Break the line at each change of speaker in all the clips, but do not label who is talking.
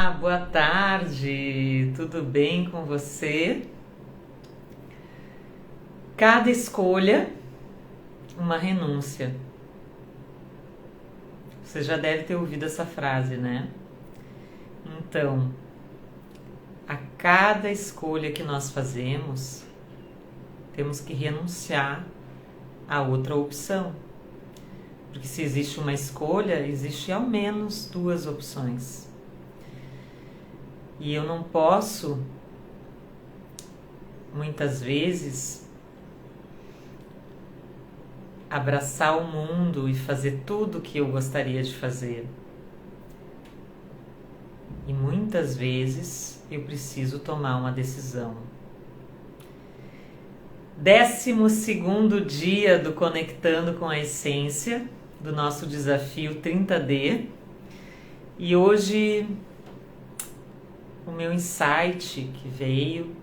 Olá, boa tarde, tudo bem com você? Cada escolha, uma renúncia. Você já deve ter ouvido essa frase, né? Então, a cada escolha que nós fazemos, temos que renunciar a outra opção. Porque se existe uma escolha, existe ao menos duas opções. E eu não posso, muitas vezes, abraçar o mundo e fazer tudo o que eu gostaria de fazer. E muitas vezes eu preciso tomar uma decisão. 12º dia do Conectando com a Essência, do nosso desafio 30D. E hoje o meu insight que veio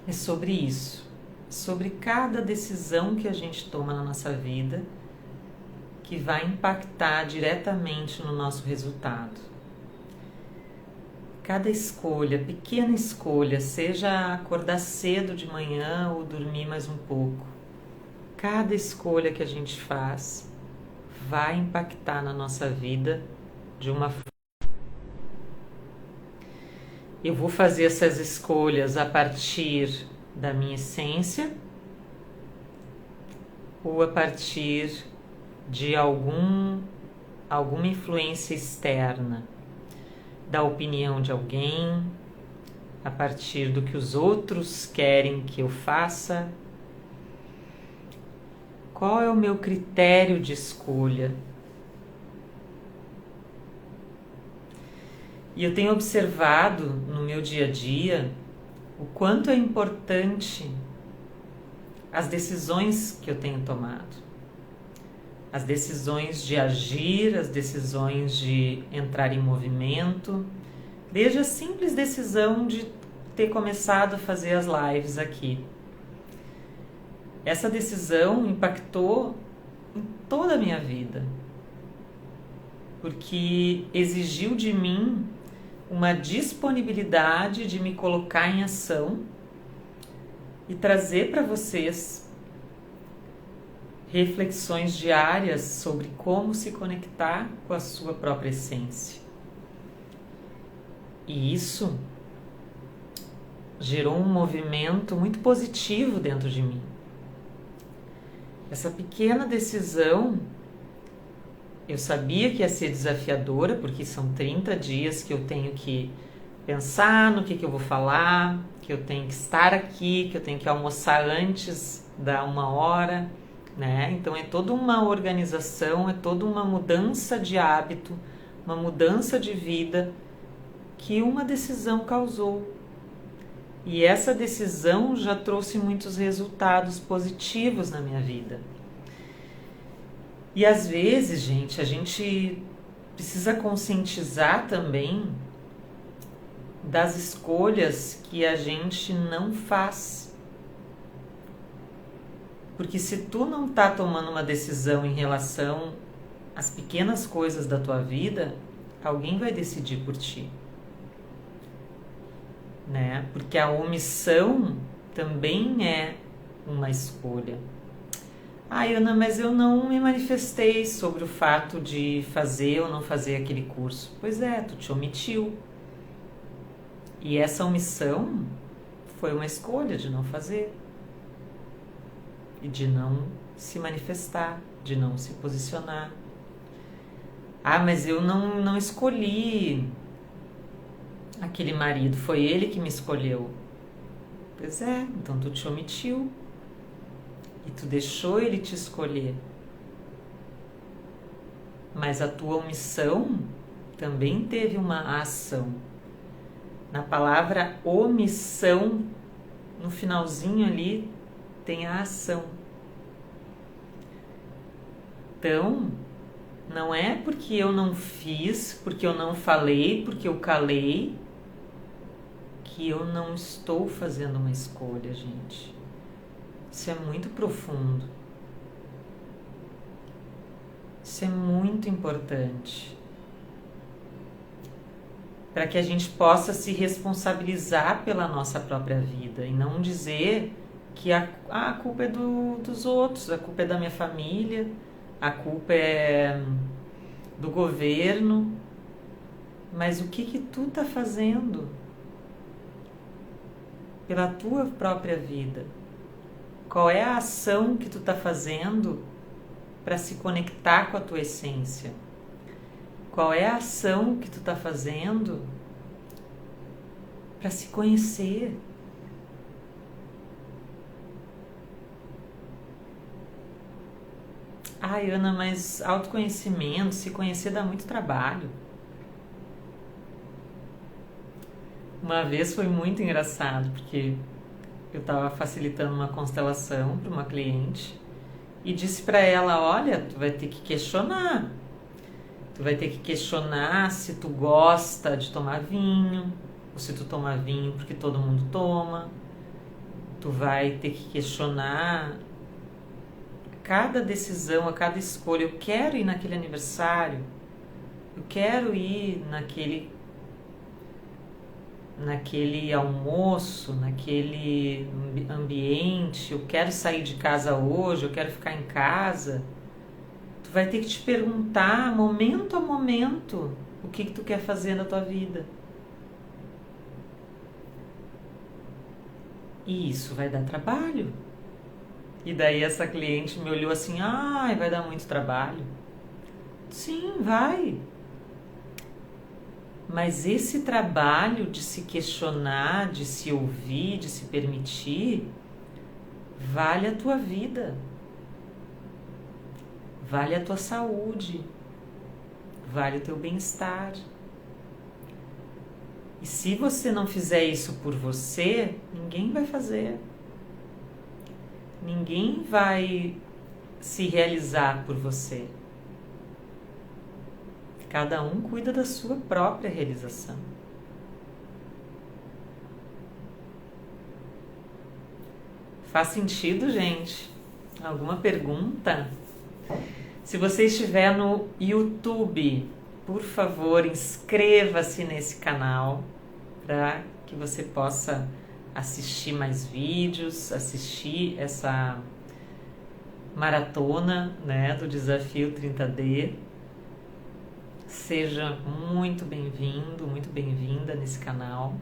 é sobre isso. Sobre cada decisão que a gente toma na nossa vida que vai impactar diretamente no nosso resultado. Cada escolha, pequena escolha, seja acordar cedo de manhã ou dormir mais um pouco, cada escolha que a gente faz vai impactar na nossa vida de uma forma. Eu vou fazer essas escolhas a partir da minha essência ou a partir de alguma influência externa, da opinião de alguém, a partir do que os outros querem que eu faça. Qual é o meu critério de escolha? E eu tenho observado no meu dia a dia o quanto é importante as decisões que eu tenho tomado. As decisões de agir, as decisões de entrar em movimento, desde a simples decisão de ter começado a fazer as lives aqui. Essa decisão impactou em toda a minha vida, porque exigiu de mim uma disponibilidade de me colocar em ação e trazer para vocês reflexões diárias sobre como se conectar com a sua própria essência. E isso gerou um movimento muito positivo dentro de mim. Essa pequena decisão, eu sabia que ia ser desafiadora, porque são 30 dias que eu tenho que pensar no que eu vou falar, que eu tenho que estar aqui, que eu tenho que almoçar antes da 1 hora, né? Então é toda uma organização, é toda uma mudança de hábito, uma mudança de vida que uma decisão causou. E essa decisão já trouxe muitos resultados positivos na minha vida. E às vezes, gente, a gente precisa conscientizar também das escolhas que a gente não faz. Porque se tu não tá tomando uma decisão em relação às pequenas coisas da tua vida, alguém vai decidir por ti. Né? Porque a omissão também é uma escolha. Ana, mas eu não me manifestei sobre o fato de fazer ou não fazer aquele curso. Pois é, tu te omitiu. E essa omissão foi uma escolha de não fazer. E de não se manifestar, de não se posicionar. Mas eu não escolhi aquele marido, foi ele que me escolheu. Pois é, então tu te omitiu. E tu deixou ele te escolher. Mas a tua omissão também teve uma ação. Na palavra omissão, no finalzinho ali, tem a ação. Então, não é porque eu não fiz, porque eu não falei, porque eu calei, que eu não estou fazendo uma escolha, gente. Isso é muito profundo. Isso é muito importante. para que a gente possa se responsabilizar pela nossa própria vida e não dizer que a culpa é dos outros, a culpa é da minha família, a culpa é do governo. Mas o que tu tá fazendo pela tua própria vida? Qual é a ação que tu tá fazendo para se conectar com a tua essência? Qual é a ação que tu tá fazendo para se conhecer? Ai, Ana, mas autoconhecimento, se conhecer dá muito trabalho. Uma vez foi muito engraçado, porque eu estava facilitando uma constelação para uma cliente e disse para ela, olha, tu vai ter que questionar. Tu vai ter que questionar se tu gosta de tomar vinho, ou se tu toma vinho porque todo mundo toma. Tu vai ter que questionar cada decisão, a cada escolha. Eu quero ir naquele aniversário, eu quero ir naquele almoço, naquele ambiente, eu quero sair de casa hoje, eu quero ficar em casa. Tu vai ter que te perguntar, momento a momento, o que tu quer fazer na tua vida. E isso vai dar trabalho. E daí essa cliente me olhou assim, ai, vai dar muito trabalho. Sim, vai. Mas esse trabalho de se questionar, de se ouvir, de se permitir, vale a tua vida, vale a tua saúde, vale o teu bem-estar. E se você não fizer isso por você, ninguém vai fazer. Ninguém vai se realizar por você. Cada um cuida da sua própria realização. Faz sentido, gente? Alguma pergunta? Se você estiver no YouTube, por favor, inscreva-se nesse canal para que você possa assistir mais vídeos, assistir essa maratona, né, do Desafio 30D. Seja muito bem-vindo, muito bem-vinda nesse canal.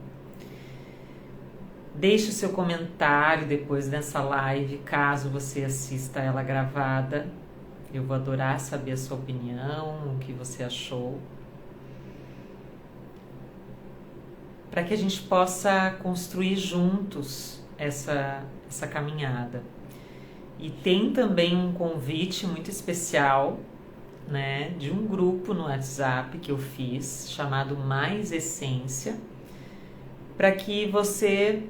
Deixe o seu comentário depois dessa live, caso você assista ela gravada. Eu vou adorar saber a sua opinião, o que você achou. Para que a gente possa construir juntos essa caminhada. E tem também um convite muito especial, né, de um grupo no WhatsApp que eu fiz, chamado Mais Essência, para que você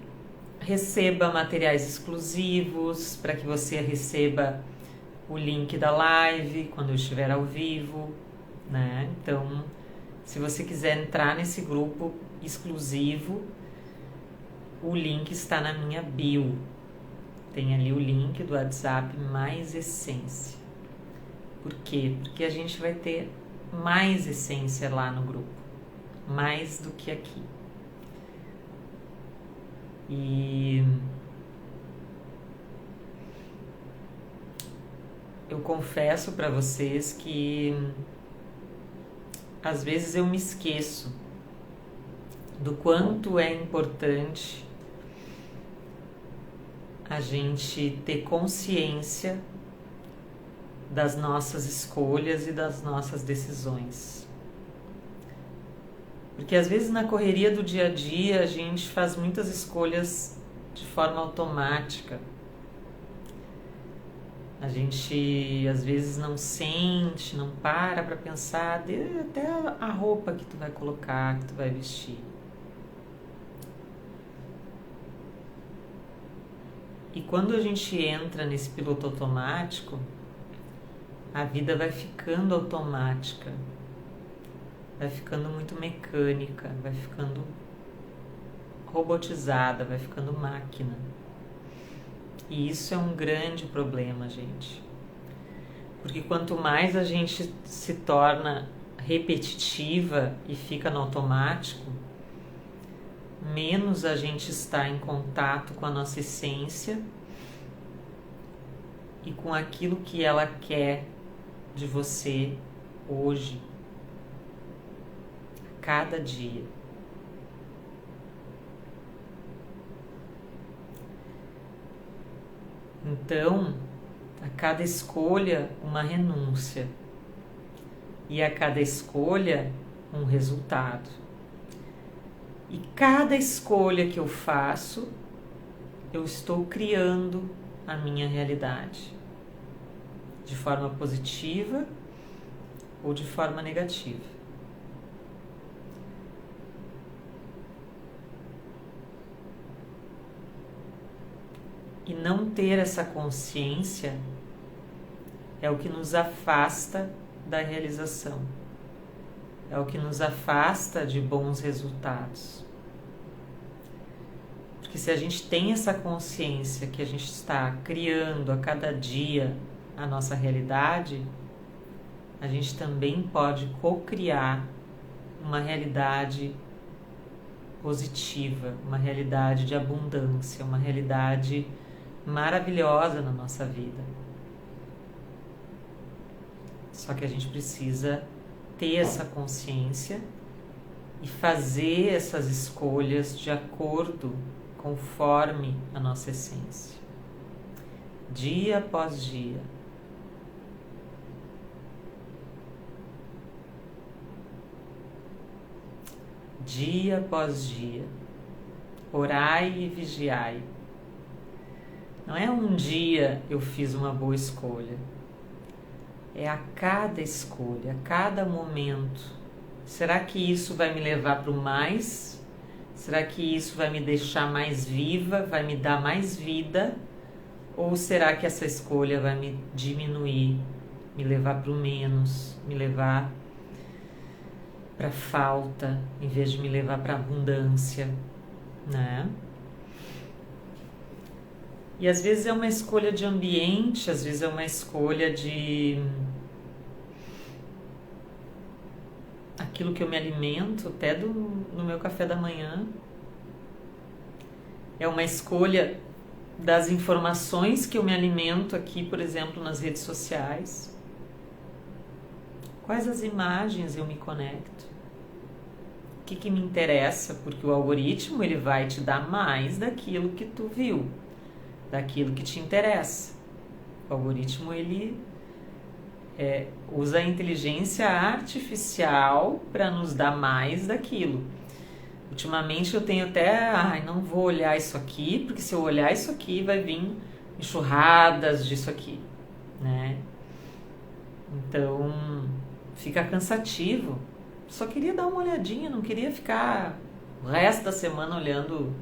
receba materiais exclusivos, para que você receba o link da live quando eu estiver ao vivo, né? Então, se você quiser entrar nesse grupo exclusivo, o link está na minha bio. Tem ali o link do WhatsApp Mais Essência. Por quê? Porque a gente vai ter mais essência lá no grupo, mais do que aqui. E eu confesso para vocês que às vezes eu me esqueço do quanto é importante a gente ter consciência das nossas escolhas e das nossas decisões. Porque às vezes na correria do dia a dia a gente faz muitas escolhas de forma automática. A gente às vezes não sente, não para pensar até a roupa que tu vai colocar, que tu vai vestir. E quando a gente entra nesse piloto automático, a vida vai ficando automática, vai ficando muito mecânica, vai ficando robotizada, vai ficando máquina. E isso é um grande problema, gente. Porque quanto mais a gente se torna repetitiva e fica no automático, menos a gente está em contato com a nossa essência e com aquilo que ela quer de você hoje, a cada dia. Então, a cada escolha, uma renúncia. E a cada escolha, um resultado. E cada escolha que eu faço, eu estou criando a minha realidade. De forma positiva ou de forma negativa. E não ter essa consciência é o que nos afasta da realização. É o que nos afasta de bons resultados. Porque se a gente tem essa consciência que a gente está criando a cada dia a nossa realidade, a gente também pode co-criar uma realidade positiva, uma realidade de abundância, uma realidade maravilhosa na nossa vida. Só que a gente precisa ter essa consciência e fazer essas escolhas de acordo, conforme a nossa essência. Dia após dia. Dia após dia. Orai e vigiai. Não é um dia eu fiz uma boa escolha. É a cada escolha, a cada momento. Será que isso vai me levar para o mais? Será que isso vai me deixar mais viva, vai me dar mais vida? Ou será que essa escolha vai me diminuir, me levar para o menos, me levar para falta, em vez de me levar para abundância, né? E às vezes é uma escolha de ambiente, às vezes é uma escolha de aquilo que eu me alimento, até no meu café da manhã. É uma escolha das informações que eu me alimento aqui, por exemplo, nas redes sociais. Quais as imagens eu me conecto? O que me interessa? Porque o algoritmo ele vai te dar mais daquilo que tu viu, daquilo que te interessa. O algoritmo ele usa a inteligência artificial para nos dar mais daquilo. Ultimamente eu tenho até, não vou olhar isso aqui, porque se eu olhar isso aqui vai vir enxurradas disso aqui, né? Então fica cansativo. Só queria dar uma olhadinha, não queria ficar o resto da semana olhando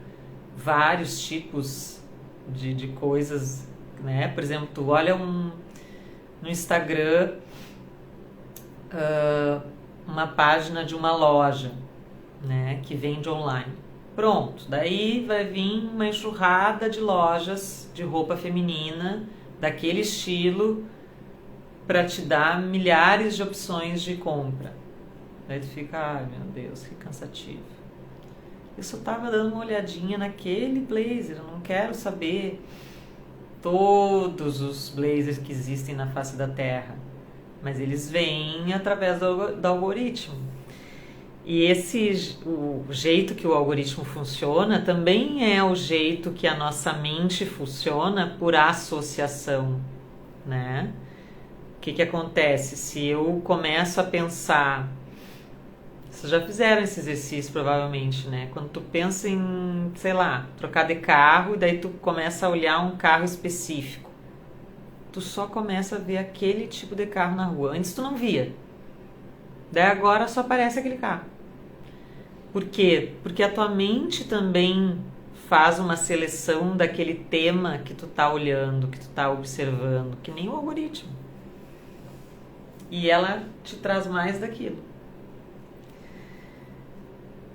vários tipos de coisas, né? Por exemplo, tu olha no Instagram uma página de uma loja, né, que vende online. Pronto, daí vai vir uma enxurrada de lojas de roupa feminina daquele estilo para te dar milhares de opções de compra. Daí tu fica, ai meu Deus, que cansativo. Eu só tava dando uma olhadinha naquele blazer, eu não quero saber todos os blazers que existem na face da Terra, mas eles vêm através do algoritmo. E o jeito que o algoritmo funciona também é o jeito que a nossa mente funciona por associação, né? O que acontece? Se eu começo a pensar... Vocês já fizeram esse exercício provavelmente, né? Quando tu pensa em, sei lá, trocar de carro e daí tu começa a olhar um carro específico. Tu só começa a ver aquele tipo de carro na rua. Antes tu não via. Daí agora só aparece aquele carro. Por quê? Porque a tua mente também faz uma seleção daquele tema que tu tá olhando, que tu tá observando, que nem o algoritmo. E ela te traz mais daquilo.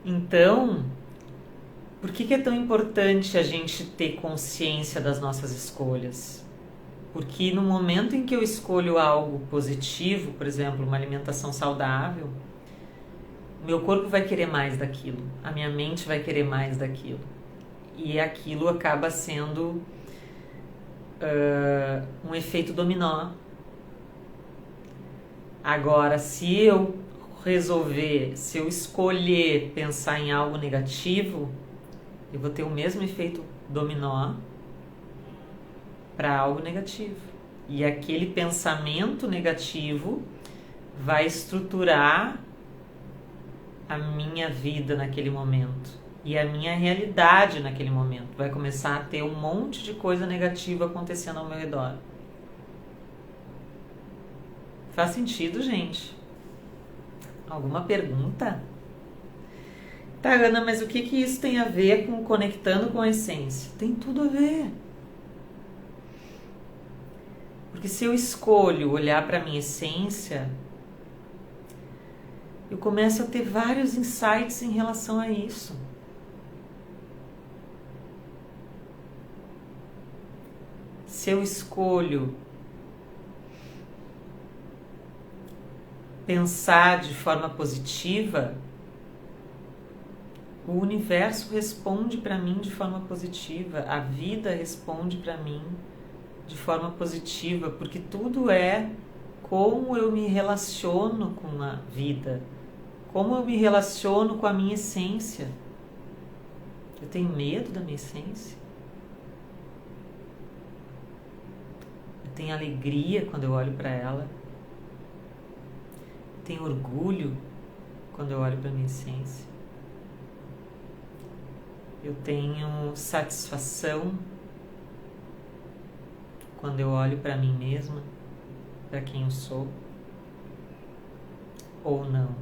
Então, por que é tão importante a gente ter consciência das nossas escolhas? Porque no momento em que eu escolho algo positivo, por exemplo, uma alimentação saudável, meu corpo vai querer mais daquilo, a minha mente vai querer mais daquilo. E aquilo acaba sendo um efeito dominó. Agora, se eu escolher pensar em algo negativo, eu vou ter o mesmo efeito dominó para algo negativo. E aquele pensamento negativo vai estruturar a minha vida naquele momento e a minha realidade naquele momento. Vai começar a ter um monte de coisa negativa acontecendo ao meu redor. Faz sentido, gente? Alguma pergunta? Tá, Ana, mas o que isso tem a ver com conectando com a essência? Tem tudo a ver. Porque se eu escolho olhar para a minha essência, eu começo a ter vários insights em relação a isso. Se eu escolho pensar de forma positiva, o universo responde para mim de forma positiva, a vida responde para mim de forma positiva, porque tudo é como eu me relaciono com a vida, como eu me relaciono com a minha essência. Eu tenho medo da minha essência. Eu tenho alegria quando eu olho para ela. Eu tenho orgulho quando eu olho para a minha essência. Eu tenho satisfação quando eu olho para mim mesma, para quem eu sou, ou não.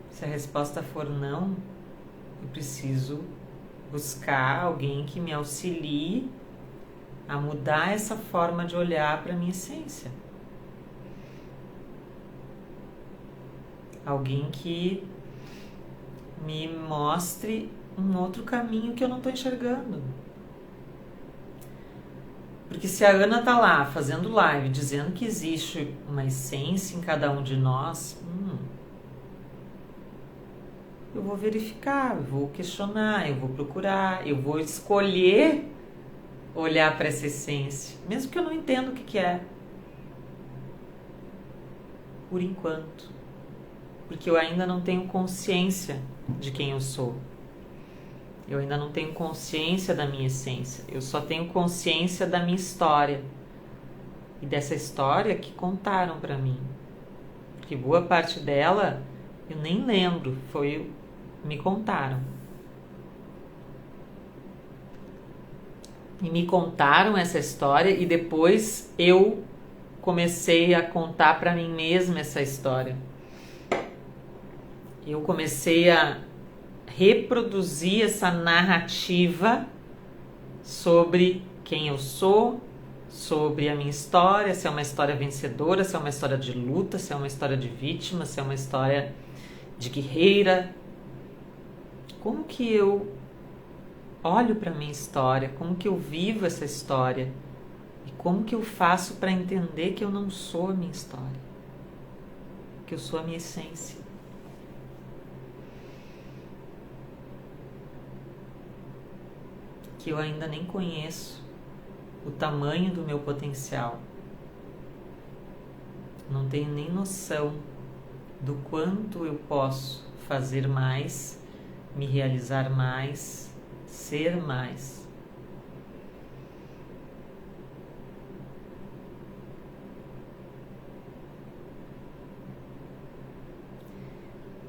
Se a resposta for não, eu preciso buscar alguém que me auxilie a mudar essa forma de olhar para a minha essência. Alguém que me mostre um outro caminho que eu não estou enxergando. Porque se a Ana tá lá fazendo live dizendo que existe uma essência em cada um de nós, eu vou verificar, eu vou questionar, eu vou procurar, eu vou escolher olhar para essa essência, mesmo que eu não entenda o que é. Por enquanto. Porque eu ainda não tenho consciência de quem eu sou. Eu ainda não tenho consciência da minha essência. Eu só tenho consciência da minha história. E dessa história que contaram para mim. Porque boa parte dela eu nem lembro. Me contaram. E me contaram essa história e depois eu comecei a contar para mim mesma essa história. Eu comecei a reproduzir essa narrativa sobre quem eu sou, sobre a minha história, se é uma história vencedora, se é uma história de luta, se é uma história de vítima, se é uma história de guerreira. Como que eu olho para a minha história, como que eu vivo essa história e como que eu faço para entender que eu não sou a minha história, que eu sou a minha essência. Que eu ainda nem conheço o tamanho do meu potencial. Não tenho nem noção do quanto eu posso fazer mais, me realizar mais, ser mais.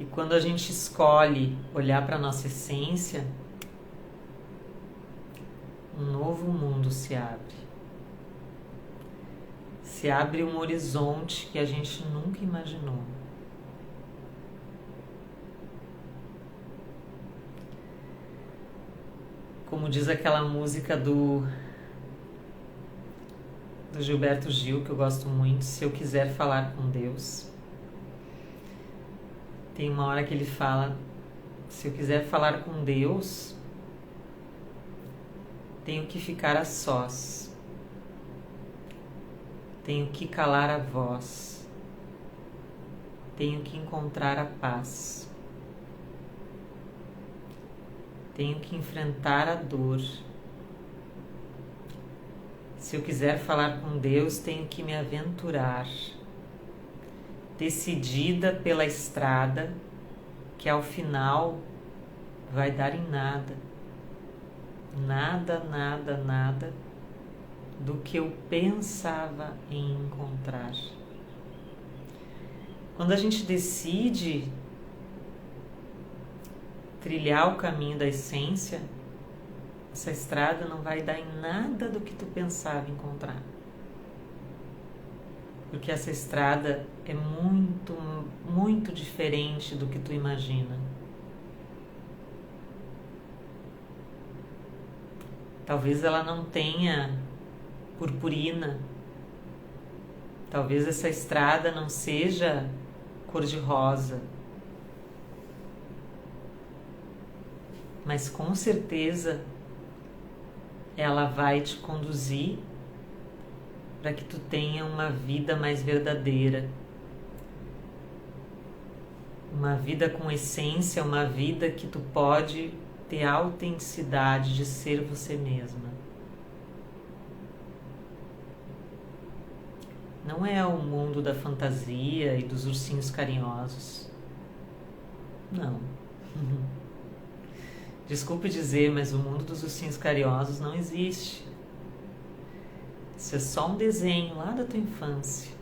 E quando a gente escolhe olhar para a nossa essência, um novo mundo se abre. Se abre um horizonte que a gente nunca imaginou. Como diz aquela música do Gilberto Gil, que eu gosto muito, Se Eu Quiser Falar com Deus. Tem uma hora que ele fala, se eu quiser falar com Deus, Tenho que ficar a sós. Tenho que calar a voz. Tenho que encontrar a paz. Tenho que enfrentar a dor. Se eu quiser falar com Deus, tenho que me aventurar, decidida pela estrada, que ao final vai dar em nada. Nada, nada, nada do que eu pensava em encontrar. Quando a gente decide trilhar o caminho da essência, essa estrada não vai dar em nada do que tu pensava encontrar. Porque essa estrada é muito, muito diferente do que tu imagina. Talvez ela não tenha purpurina. Talvez essa estrada não seja cor-de-rosa. Mas com certeza ela vai te conduzir para que tu tenha uma vida mais verdadeira, uma vida com essência, uma vida que tu pode ter a autenticidade de ser você mesma. Não é o mundo da fantasia e dos ursinhos carinhosos. Não. Desculpe dizer, mas o mundo dos ursinhos carinhosos não existe. Isso é só um desenho lá da tua infância.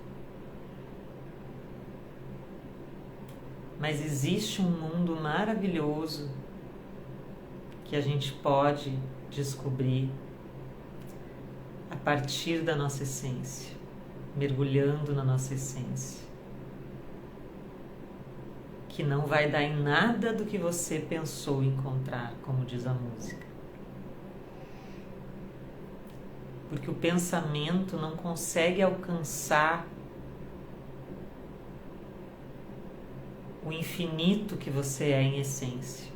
Mas existe um mundo maravilhoso que a gente pode descobrir a partir da nossa essência, mergulhando na nossa essência, que não vai dar em nada do que você pensou encontrar, como diz a música. Porque o pensamento não consegue alcançar o infinito que você é em essência.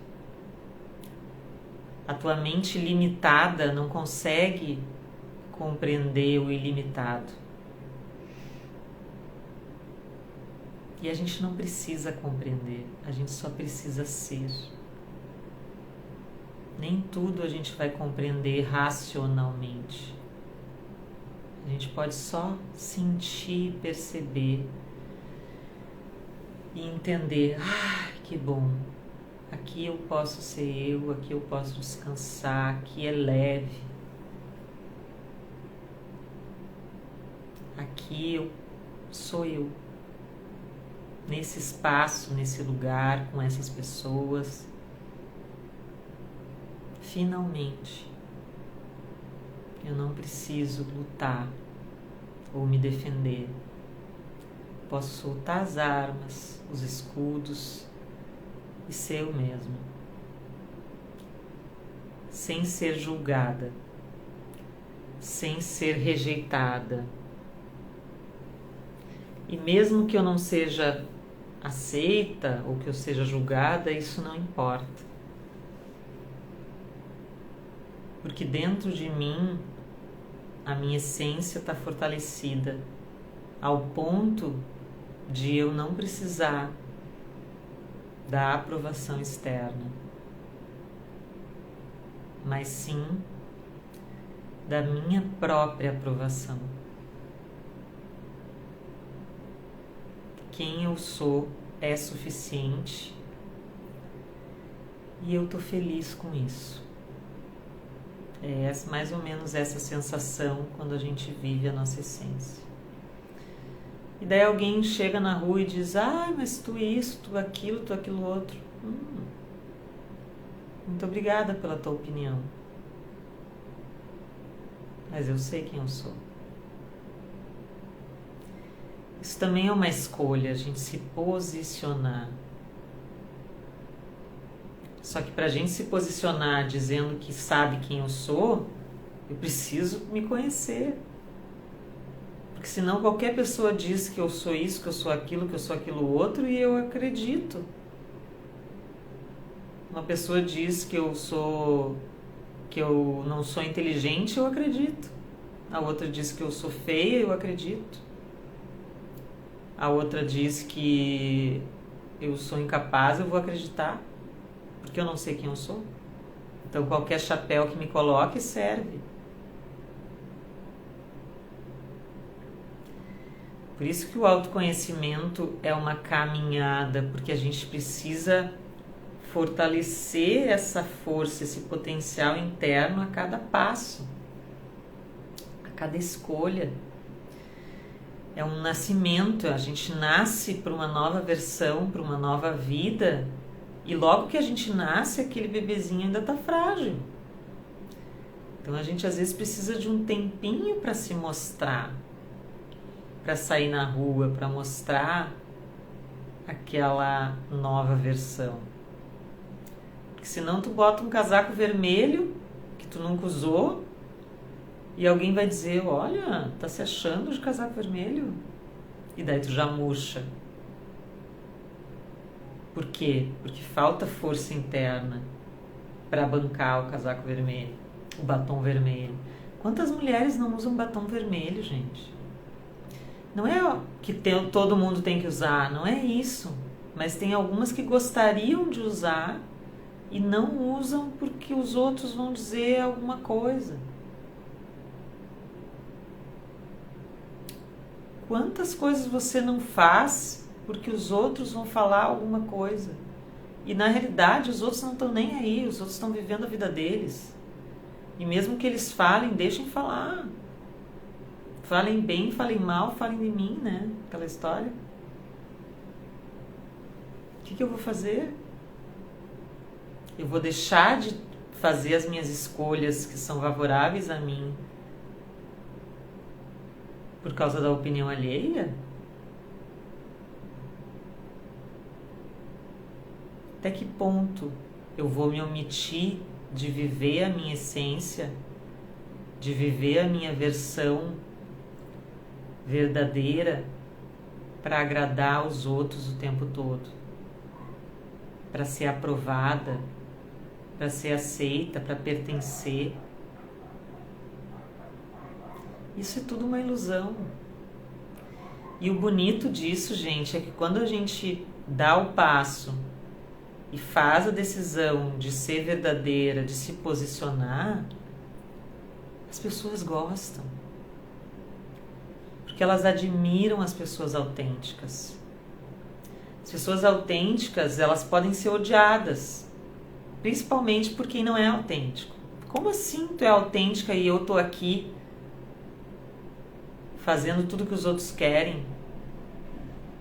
A tua mente limitada não consegue compreender o ilimitado. E a gente não precisa compreender, a gente só precisa ser. Nem tudo a gente vai compreender racionalmente. A gente pode só sentir, perceber e entender, que bom, aqui eu posso ser eu, aqui eu posso descansar, aqui é leve. Aqui eu sou eu. Nesse espaço, nesse lugar, com essas pessoas. Finalmente, eu não preciso lutar ou me defender. Posso soltar as armas, os escudos e ser eu mesma, sem ser julgada, sem ser rejeitada. E mesmo que eu não seja aceita ou que eu seja julgada, isso não importa. Porque dentro de mim, a minha essência está fortalecida ao ponto de eu não precisar da aprovação externa, mas sim da minha própria aprovação. Quem eu sou é suficiente e eu tô feliz com isso. É mais ou menos essa sensação quando a gente vive a nossa essência. E daí alguém chega na rua e diz, mas tu isso, tu aquilo outro. Muito obrigada pela tua opinião. Mas eu sei quem eu sou. Isso também é uma escolha, a gente se posicionar. Só que para a gente se posicionar dizendo que sabe quem eu sou, eu preciso me conhecer. Porque senão qualquer pessoa diz que eu sou isso, que eu sou aquilo outro e eu acredito. Uma pessoa diz que eu sou que eu não sou inteligente, eu acredito. A outra diz que eu sou feia, eu acredito. A outra diz que eu sou incapaz, eu vou acreditar, porque eu não sei quem eu sou. Então qualquer chapéu que me coloque serve. Por isso que o autoconhecimento é uma caminhada, porque a gente precisa fortalecer essa força, esse potencial interno a cada passo, a cada escolha. É um nascimento, a gente nasce para uma nova versão, para uma nova vida, e logo que a gente nasce, aquele bebezinho ainda está frágil. Então a gente às vezes precisa de um tempinho para se mostrar, para sair na rua, para mostrar aquela nova versão. Porque senão tu bota um casaco vermelho que tu nunca usou e alguém vai dizer, olha, tá se achando de casaco vermelho? E daí tu já murcha. Por quê? Porque falta força interna para bancar o casaco vermelho, o batom vermelho. Quantas mulheres não usam batom vermelho, gente? Não é que todo mundo tem que usar, não é isso. Mas tem algumas que gostariam de usar e não usam porque os outros vão dizer alguma coisa. Quantas coisas você não faz porque os outros vão falar alguma coisa? E na realidade os outros não estão nem aí, os outros estão vivendo a vida deles. E mesmo que eles falem, deixem falar. Falem bem, falem mal, falem de mim, né? Aquela história. O que eu vou fazer? Eu vou deixar de fazer as minhas escolhas que são favoráveis a mim por causa da opinião alheia? Até que ponto eu vou me omitir de viver a minha essência, de viver a minha versão verdadeira para agradar os outros o tempo todo, para ser aprovada, para ser aceita, para pertencer? Isso é tudo uma ilusão. E o bonito disso, gente, é que quando a gente dá o passo e faz a decisão de ser verdadeira, de se posicionar, as pessoas gostam. Porque elas admiram as pessoas autênticas. As pessoas autênticas, elas podem ser odiadas, principalmente por quem não é autêntico. Como assim tu é autêntica e eu tô aqui fazendo tudo que os outros querem?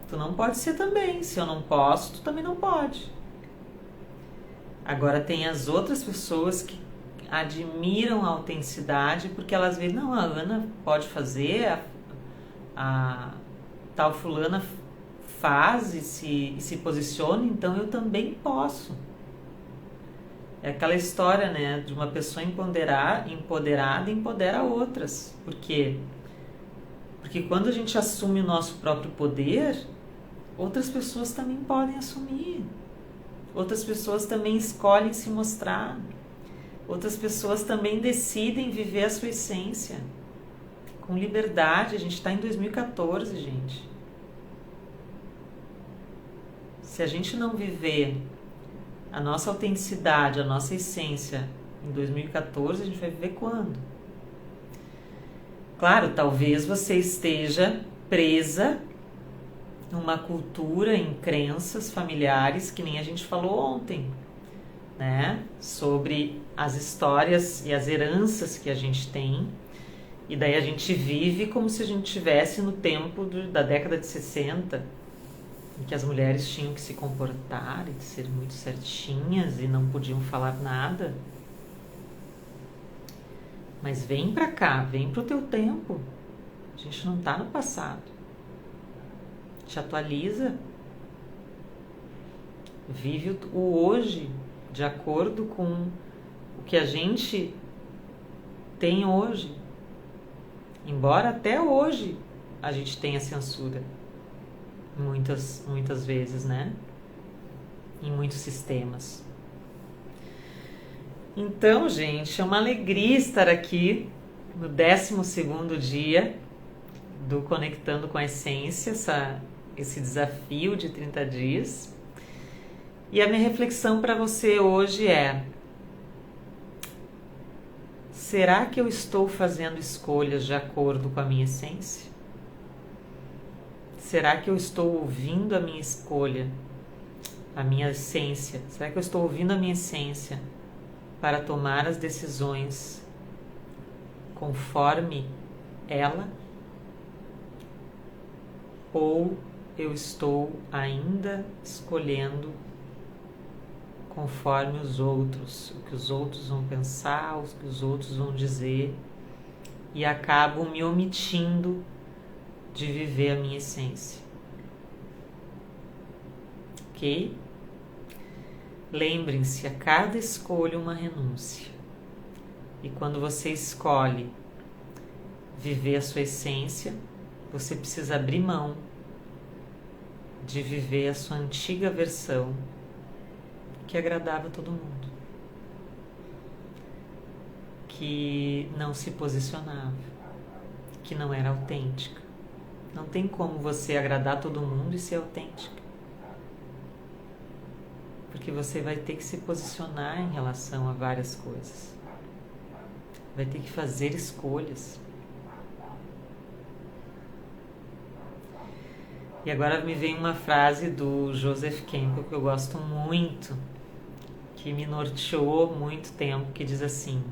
Tu não pode ser também. Se eu não posso, tu também não pode. Agora tem as outras pessoas que admiram a autenticidade porque elas veem, não, a Ana pode fazer, a tal fulana faz e se posiciona, então eu também posso. É aquela história, né, de uma pessoa empoderada empodera outras. Por quê? Porque quando a gente assume o nosso próprio poder, outras pessoas também podem assumir. Outras pessoas também escolhem se mostrar. Outras pessoas também decidem viver a sua essência. Com liberdade. A gente está em 2014, gente. Se a gente não viver a nossa autenticidade, a nossa essência em 2014, a gente vai viver quando? Claro, talvez você esteja presa numa cultura, em crenças familiares, que nem a gente falou ontem, né? Sobre as histórias e as heranças que a gente tem. E daí a gente vive como se a gente estivesse no tempo da década de 60, em que as mulheres tinham que se comportar e ser muito certinhas e não podiam falar nada. Mas vem pra cá, vem pro teu tempo. A gente não tá no passado. Te atualiza. Vive o hoje de acordo com o que a gente tem hoje. Embora até hoje a gente tenha censura. Muitas vezes, né? Em muitos sistemas. Então, gente, é uma alegria estar aqui no 12º dia do Conectando com a Essência, esse desafio de 30 dias. E a minha reflexão para você hoje é: será que eu estou fazendo escolhas de acordo com a minha essência? Será que eu estou ouvindo a minha escolha, a minha essência? Será que eu estou ouvindo a minha essência para tomar as decisões conforme ela? Ou eu estou ainda escolhendo conforme os outros, o que os outros vão pensar, o que os outros vão dizer, e acabo me omitindo de viver a minha essência? Ok? Lembrem-se, a cada escolha uma renúncia. E quando você escolhe viver a sua essência, você precisa abrir mão de viver a sua antiga versão que agradava a todo mundo, que não se posicionava, que não era autêntica. Não tem como você agradar todo mundo e ser autêntica, porque você vai ter que se posicionar em relação a várias coisas, vai ter que fazer escolhas. E agora me vem uma frase do Joseph Campbell que eu gosto muito, que me norteou muito tempo, que diz assim: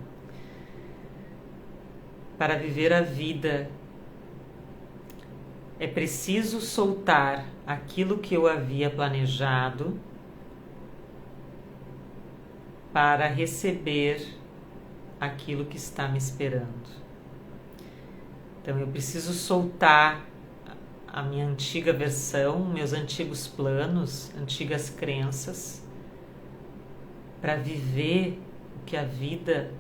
para viver a vida é preciso soltar aquilo que eu havia planejado para receber aquilo que está me esperando. Então eu preciso soltar a minha antiga versão, meus antigos planos, antigas crenças, para viver o que a vida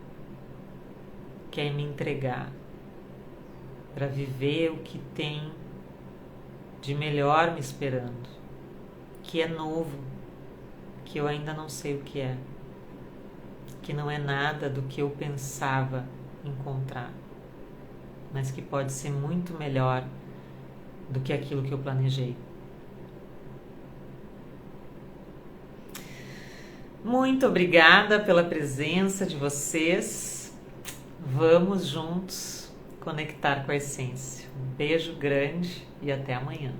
quer me entregar, para viver o que tem de melhor me esperando, que é novo, que eu ainda não sei o que é, que não é nada do que eu pensava encontrar, mas que pode ser muito melhor do que aquilo que eu planejei. Muito obrigada pela presença de vocês. Vamos juntos conectar com a essência. Um beijo grande e até amanhã.